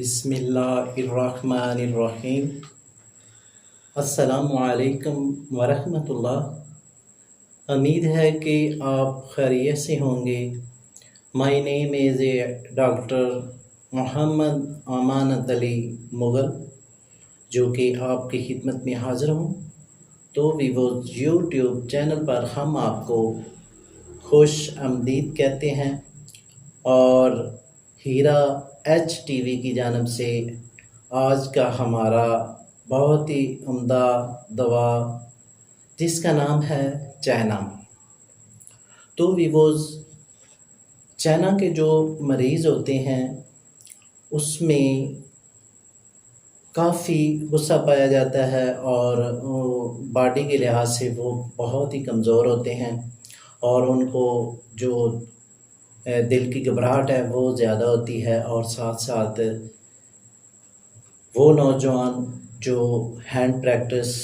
बिस्मिल्लाहिर्रहमानिर्रहीम। अस्सलामुअलैकुम वरहमतुल्लाह। उम्मीद है कि आप खैरियत से होंगे। My name is doctor Mohammad Amanat Ali Mughal, जो कि आपकी खिदमत में हाज़िर हूँ। तो वीवो यूट्यूब चैनल पर हम आपको खुश आमदीद कहते हैं और हीरा HTV की जानिब से आज का हमारा बहुत ही उम्दा दवा जिसका नाम है चाइना। तो वीवोज़ चाइना के जो मरीज़ होते हैं उसमें काफ़ी गुस्सा पाया जाता है और बॉडी के लिहाज से वो बहुत ही कमज़ोर होते हैं और उनको जो दिल की घबराहट है वो ज़्यादा होती है। और साथ साथ वो नौजवान जो हैंड प्रैक्टिस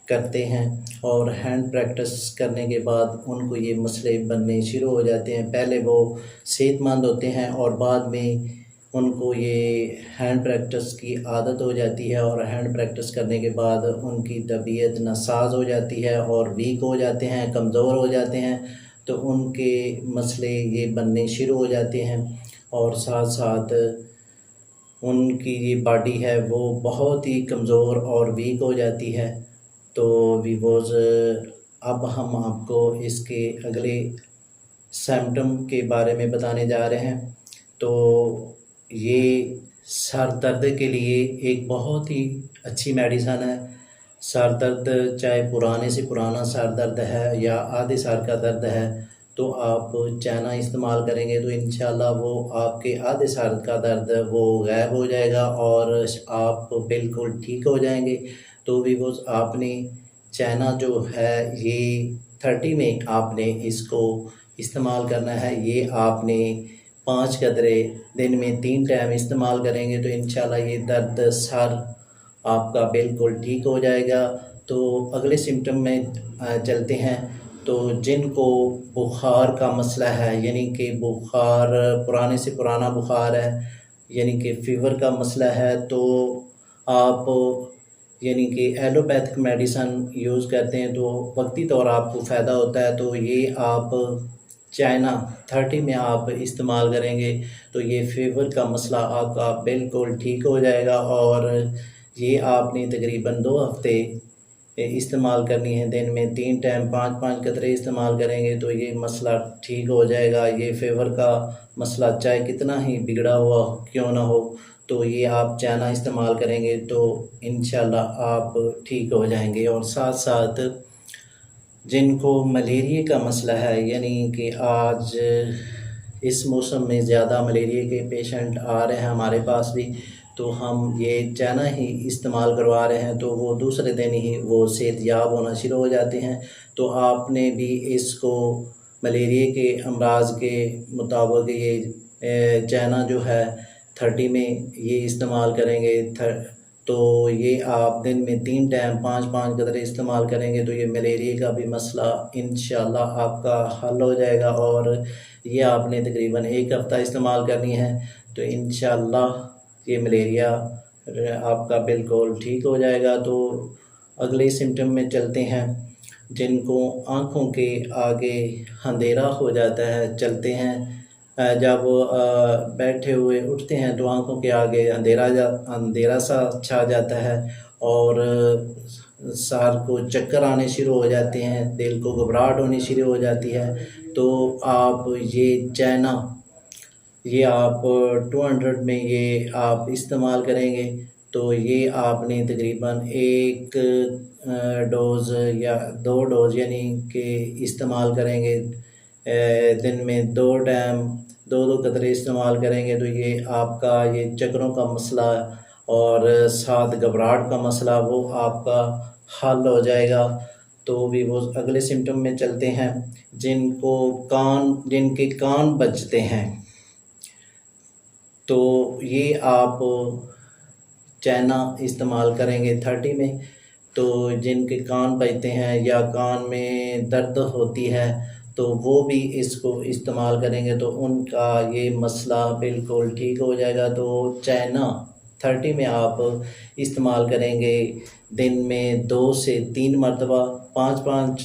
करते हैं और हैंड प्रैक्टिस करने के बाद उनको ये मसले बनने शुरू हो जाते हैं। पहले वो सेहतमंद होते हैं और बाद में उनको ये हैंड प्रैक्टिस की आदत हो जाती है और हैंड प्रैक्टिस करने के बाद उनकी तबीयत नासाज हो जाती है और वीक हो जाते हैं, कमज़ोर हो जाते हैं। तो उनके मसले ये बनने शुरू हो जाते हैं और साथ साथ उनकी ये बॉडी है वो बहुत ही कमज़ोर और वीक हो जाती है। तो वीवोज़ अब हम आपको इसके अगले सिम्पटम के बारे में बताने जा रहे हैं। तो ये सर दर्द के लिए एक बहुत ही अच्छी मेडिसन है। सर दर्द चाहे पुराने से पुराना सर दर्द है या आधे सर का दर्द है, तो आप चाइना इस्तेमाल करेंगे तो इंशाल्लाह वो आपके आधे सर का दर्द वो गायब हो जाएगा और आप बिल्कुल ठीक हो जाएंगे। तो वीवोज़ आपने चाइना जो है ये 30 में आपने इसको इस्तेमाल करना है। ये आपने 5 कतरे दिन में 3 टाइम इस्तेमाल करेंगे तो इंशाल्लाह ये दर्द सर आपका बिल्कुल ठीक हो जाएगा। तो अगले सिम्पटम में चलते हैं। तो जिनको बुखार का मसला है, यानी कि बुखार पुराने से पुराना बुखार है, यानी कि फ़ीवर का मसला है, तो आप यानी कि एलोपैथिक मेडिसन यूज़ करते हैं तो वक्ती तौर आपको फ़ायदा होता है। तो ये आप चाइना 30 में आप इस्तेमाल करेंगे तो ये फ़ीवर का मसला आपका बिल्कुल ठीक हो जाएगा और ये आपने तकरीबन 2 हफ़्ते इस्तेमाल करनी है। दिन में 3 टाइम 5-5 कतरे इस्तेमाल करेंगे तो ये मसला ठीक हो जाएगा। ये फ़ीवर का मसला चाहे कितना ही बिगड़ा हुआ क्यों ना हो, तो ये आप चाइना इस्तेमाल करेंगे तो इंशाल्लाह आप ठीक हो जाएंगे। और साथ साथ जिनको मलेरिया का मसला है, यानी कि आज इस मौसम में ज़्यादा मलेरिया के पेशेंट आ रहे हैं हमारे पास भी, तो हम ये चाइना ही इस्तेमाल करवा रहे हैं तो वो दूसरे दिन ही वो सेहतयाब होना शुरू हो जाते हैं। तो आपने भी इसको मलेरिया के अमराज के मुताबिक ये चाइना जो है 30 में ये इस्तेमाल करेंगे। तो ये आप दिन में 3 टाइम 5-5 कतरे इस्तेमाल करेंगे तो ये मलेरिया का भी मसला इंशाल्लाह आपका हल हो जाएगा। और ये आपने तकरीबन 1 हफ़्ता इस्तेमाल करनी है तो इंशाल्लाह ये मलेरिया आपका बिल्कुल ठीक हो जाएगा। तो अगले सिम्पटम में चलते हैं। जिनको आँखों के आगे अंधेरा हो जाता है, चलते हैं जब बैठे हुए उठते हैं तो आँखों के आगे अंधेरा सा छा जाता है और सर को चक्कर आने शुरू हो जाते हैं, दिल को घबराहट होनी शुरू हो जाती है। तो आप ये चाइना ये आप 200 में ये आप इस्तेमाल करेंगे तो ये आपने तकरीबन 1 डोज़ या 2 डोज़ यानी कि इस्तेमाल करेंगे। दिन में 2 टाइम 2-2 कतरे इस्तेमाल करेंगे तो ये आपका ये चक्करों का मसला और साथ घबराहट का मसला वो आपका हल हो जाएगा। तो भी वो अगले सिम्पटम में चलते हैं। जिनके कान बजते हैं तो ये आप चाइना इस्तेमाल करेंगे 30 में। तो जिनके कान बजते हैं या कान में दर्द होती है तो वो भी इसको इस्तेमाल करेंगे तो उनका ये मसला बिल्कुल ठीक हो जाएगा। तो चाइना 30 में आप इस्तेमाल करेंगे दिन में 2 से 3 मरतबा 5-5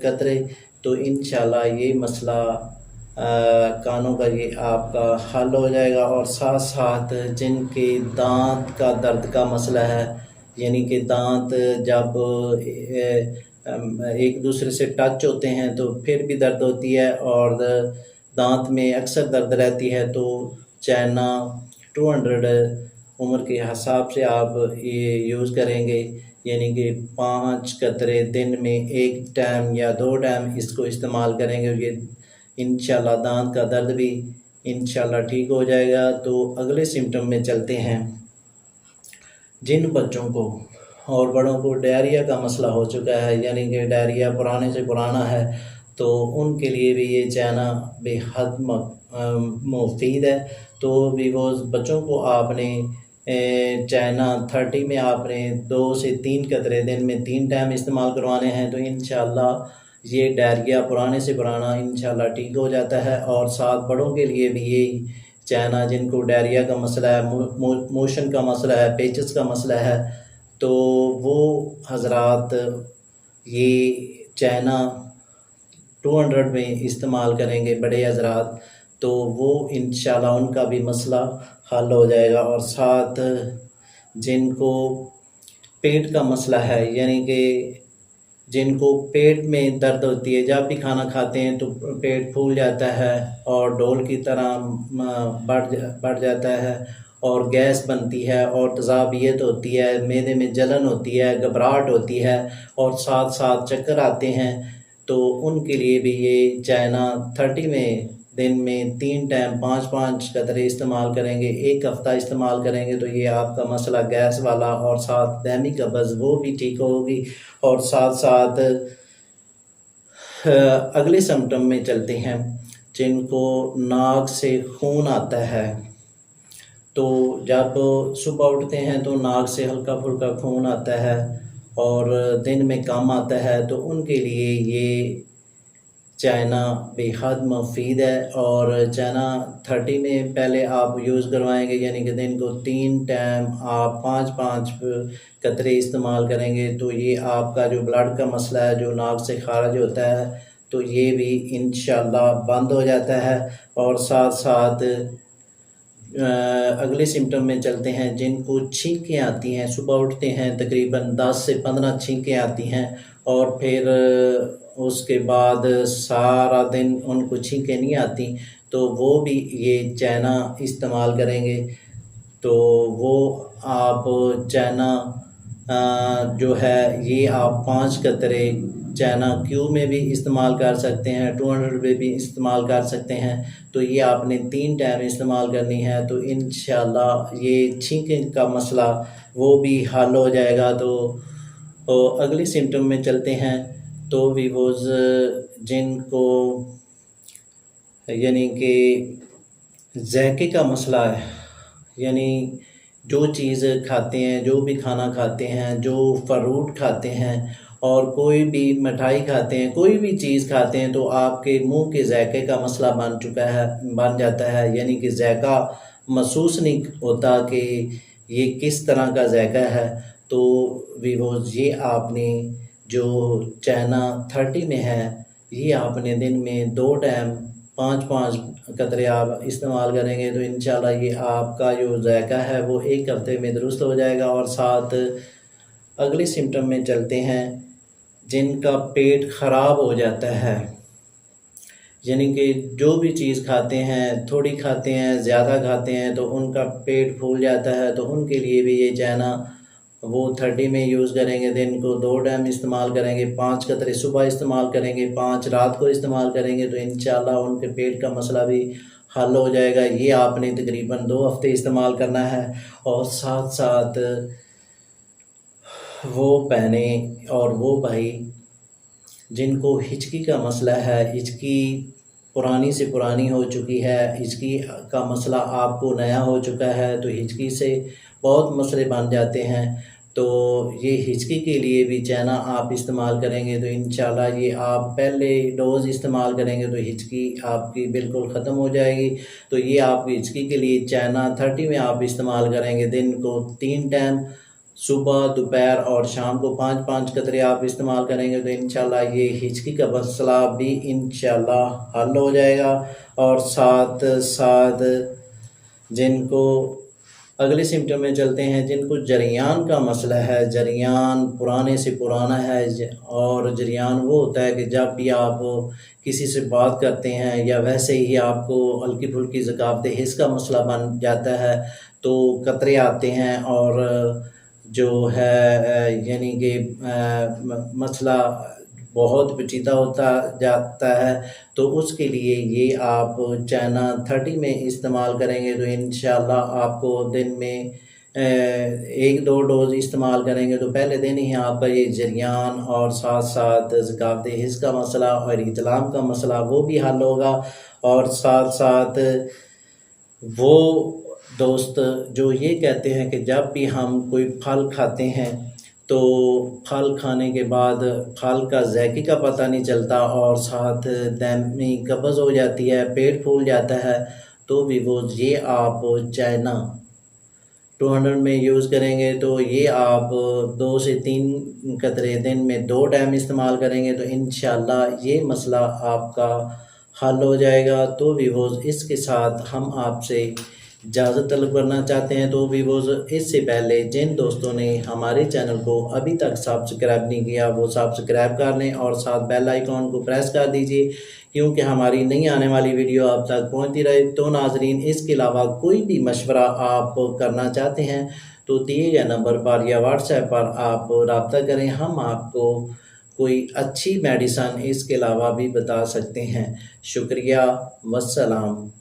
कतरे, तो इंशाल्लाह ये मसला कानों का ये आपका हल हो जाएगा। और साथ साथ जिनके दांत का दर्द का मसला है, यानी कि दांत जब एक दूसरे से टच होते हैं तो फिर भी दर्द होती है और दांत में अक्सर दर्द रहती है, तो चाइना 200 उम्र के हिसाब से आप ये यूज़ करेंगे, यानी कि 5 कतरे दिन में 1 टाइम या 2 टाइम इसको इस्तेमाल करेंगे। ये इंशाल्लाह दांत का दर्द भी इंशाल्लाह ठीक हो जाएगा। तो अगले सिम्टम में चलते हैं। जिन बच्चों को और बड़ों को डायरिया का मसला हो चुका है, यानी कि डायरिया पुराने से पुराना है, तो उनके लिए भी ये चाइना बेहद मुफीद है। तो भी वो बच्चों को आपने चाइना 30 में आपने 2 से 3 कतरे दिन में 3 टाइम इस्तेमाल करवाने हैं, तो इंशाल्लाह ये डायरिया पुराने से पुराना इंशाल्लाह ठीक हो जाता है। और साथ बड़ों के लिए भी यही चाइना, जिनको डायरिया का मसला है, मोशन का मसला है, पेचिस का मसला है, तो वो हज़रात ये चाइना 200 में इस्तेमाल करेंगे बड़े हज़रात, तो वो इंशाल्लाह उनका भी मसला हल हो जाएगा। और साथ जिनको पेट का मसला है, यानी कि जिनको पेट में दर्द होती है, जब भी खाना खाते हैं तो पेट फूल जाता है और डोल की तरह बढ़ जाता है और गैस बनती है और तेज़ाबियत होती है, मैदे में जलन होती है, घबराहट होती है और साथ साथ चक्कर आते हैं, तो उनके लिए भी ये चाइना 30 में दिन में 3 टाइम 5-5 कतरे इस्तेमाल करेंगे, 1 हफ़्ता इस्तेमाल करेंगे, तो ये आपका मसला गैस वाला और साथ दामी कब्ज़ वो भी ठीक होगी। और साथ साथ अगले सिम्टम में चलते हैं। जिनको नाक से खून आता है, तो जब सुबह उठते हैं तो नाक से हल्का फुल्का खून आता है और दिन में कम आता है, तो उनके लिए ये चाइना बेहद मुफीद है। और चाइना 30 में पहले आप यूज़ करवाएंगे, यानी कि दिन को 3 टाइम आप 5-5 कतरे इस्तेमाल करेंगे, तो ये आपका जो ब्लड का मसला है, जो नाक से खारिज होता है, तो ये भी इंशाल्लाह बंद हो जाता है। और साथ साथ अगले सिम्टम में चलते हैं। जिनको छींकें आती हैं, सुबह उठते हैं तकरीबन 10 से 15 छींकें आती हैं और फिर उसके बाद सारा दिन उनको छींकें नहीं आती, तो वो भी ये चाइना इस्तेमाल करेंगे। तो वो आप चाइना जो है ये आप 5 कतरे चाइना क्यू में भी इस्तेमाल कर सकते हैं, 200 में भी इस्तेमाल कर सकते हैं, तो ये आपने 3 टाइम इस्तेमाल करनी है, तो इंशाल्लाह ये छींके का मसला वो भी हल हो जाएगा। तो अगले सिम्टम में चलते हैं। तो वीवोज़ जिनको यानी कि ज़ायके का मसला है, यानी जो चीज़ खाते हैं, जो भी खाना खाते हैं, जो फ्रूट खाते हैं और कोई भी मिठाई खाते हैं, कोई भी चीज़ खाते हैं, तो आपके मुंह के ज़ायके का मसला बन जाता है, यानी कि ज़ायका महसूस नहीं होता कि ये किस तरह का ज़ायका है। तो वीवोज़ ये आपने जो चाइना 30 में है, ये आपने दिन में 2 टाइम 5-5 कतरे आप इस्तेमाल करेंगे, तो इंशाल्लाह ये आपका जो ज़ायका है वो 1 हफ़्ते में दुरुस्त हो जाएगा। और साथ अगले सिम्टम में चलते हैं। जिनका पेट ख़राब हो जाता है, यानी कि जो भी चीज़ खाते हैं, थोड़ी खाते हैं, ज़्यादा खाते हैं, तो उनका पेट फूल जाता है, तो उनके लिए भी ये चाइना वो 30 में यूज़ करेंगे। दिन को 2 टाइम इस्तेमाल करेंगे, 5 कतरे सुबह इस्तेमाल करेंगे, 5 रात को इस्तेमाल करेंगे, तो इंशाल्लाह उनके पेट का मसला भी हल हो जाएगा। ये आपने तकरीबन 2 हफ़्ते इस्तेमाल करना है। और साथ साथ वो बहने और वो भाई जिनको हिचकी का मसला है, हिचकी पुरानी से पुरानी हो चुकी है, हिचकी का मसला आपको नया हो चुका है, तो हिचकी से बहुत मसले बन जाते हैं। तो ये हिचकी के लिए भी चना आप इस्तेमाल करेंगे तो इंशाल्लाह ये आप पहले डोज़ इस्तेमाल करेंगे तो हिचकी आपकी बिल्कुल ख़त्म हो जाएगी। तो ये आपकी हिचकी के लिए चना 30 में आप इस्तेमाल करेंगे। दिन को 3 टाइम सुबह, दोपहर और शाम को 5-5 कतरे आप इस्तेमाल करेंगे तो इंशाल्लाह ये हिचकी का मसला भी इंशाल्लाह हल हो जाएगा। और साथ साथ जिनको अगले सिम्टम में चलते हैं, जिनको जरियान का मसला है, जरियान पुराने से पुराना है और जरियान वो होता है कि जब भी आप किसी से बात करते हैं या वैसे ही आपको हल्की फुल्की ज़ुकाम हिस्स का मसला बन जाता है तो कतरे आते हैं और जो है यानी कि मसला बहुत पेचीदा होता जाता है। तो उसके लिए ये आप चना 30 में इस्तेमाल करेंगे तो इंशाल्लाह आपको दिन में 1-2 डोज़ इस्तेमाल करेंगे तो पहले दिन ही आपका ये जरियान और साथ साथ ज़ुकाम हिस्स का मसला और इतलाम का मसला वो भी हल होगा। और साथ साथ वो दोस्त जो ये कहते हैं कि जब भी हम कोई फल खाते हैं तो फल खाने के बाद फल का ज़ायके का पता नहीं चलता और साथ दायमी कब्ज़ हो जाती है, पेट फूल जाता है, तो भी वो ये आप चना 200 में यूज़ करेंगे तो ये आप 2 से 3 कतरे दिन में 2 टाइम इस्तेमाल करेंगे तो इंशाल्लाह ये मसला आपका हल हो जाएगा। तो वीवोज़ इसके साथ हम आपसे इजाज़त तलब करना चाहते हैं। तो वीवोज़ इससे पहले जिन दोस्तों ने हमारे चैनल को अभी तक सब्सक्राइब नहीं किया वो सब्सक्राइब कर लें और साथ बेल आइकॉन को प्रेस कर दीजिए क्योंकि हमारी नई आने वाली वीडियो आप तक पहुंचती रहे। तो नाजरीन, इसके अलावा कोई भी मशवरा आप करना चाहते हैं तो दिए गए नंबर पर या व्हाट्सएप पर आप रब्ता करें, हम आपको कोई अच्छी मेडिसन इसके अलावा भी बता सकते हैं। शुक्रिया, वस्सलाम।